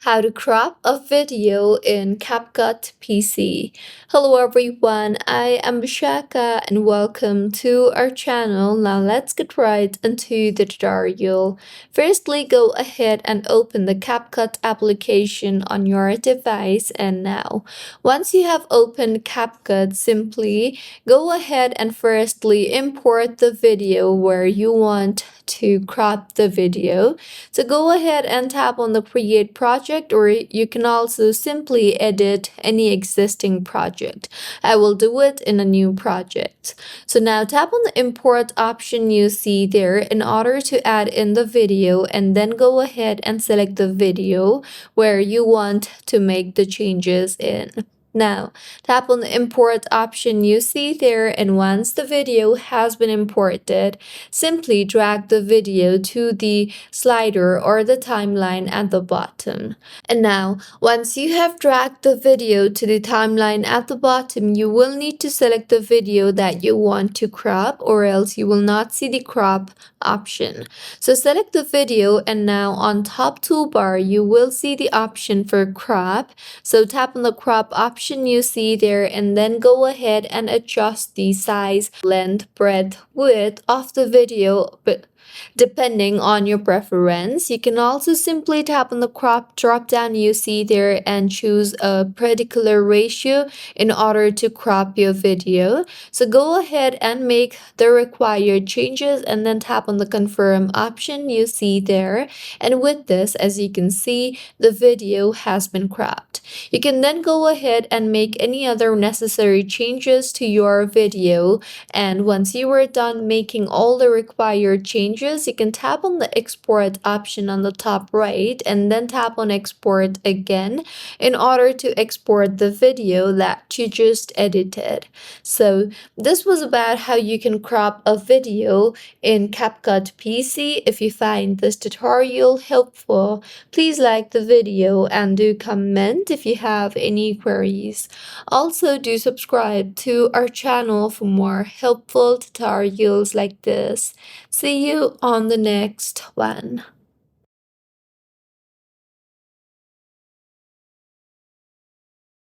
How to crop a video in CapCut PC. Hello everyone, I am Bishaka and welcome to our channel. Now let's get right into the tutorial. Firstly, go ahead and open the CapCut application on your device, and now once you have opened CapCut, simply go ahead and firstly import the video where you want to crop the video. So go ahead and tap on the create project, or you can also simply edit any existing project. I will do it in a new project. So now tap on the import option you see there in order to add in the video, and then go ahead and select the video where you want to make the changes in. Now, tap on the import option you see there, and once the video has been imported, simply drag the video to the slider or the timeline at the bottom. And now, once you have dragged the video to the timeline at the bottom, you will need to select the video that you want to crop, or else you will not see the crop option. So select the video, and now on top toolbar, you will see the option for crop. So tap on the crop option you see there, and then go ahead and adjust the size, length, breadth, width of the video, but depending on your preference. You can also simply tap on the crop drop down you see there and choose a particular ratio in order to crop your video. So go ahead and make the required changes, and then tap on the confirm option you see there. And with this, as you can see, the video has been cropped. You can then go ahead and make any other necessary changes to your video, and once you are done making all the required changes, you can tap on the export option on the top right, and then tap on export again in order to export the video that you just edited. So this was about how you can crop a video in CapCut PC. If you find this tutorial helpful, please like the video and do comment if you have any queries. Also, do subscribe to our channel for more helpful tutorials like this. See you on the next one.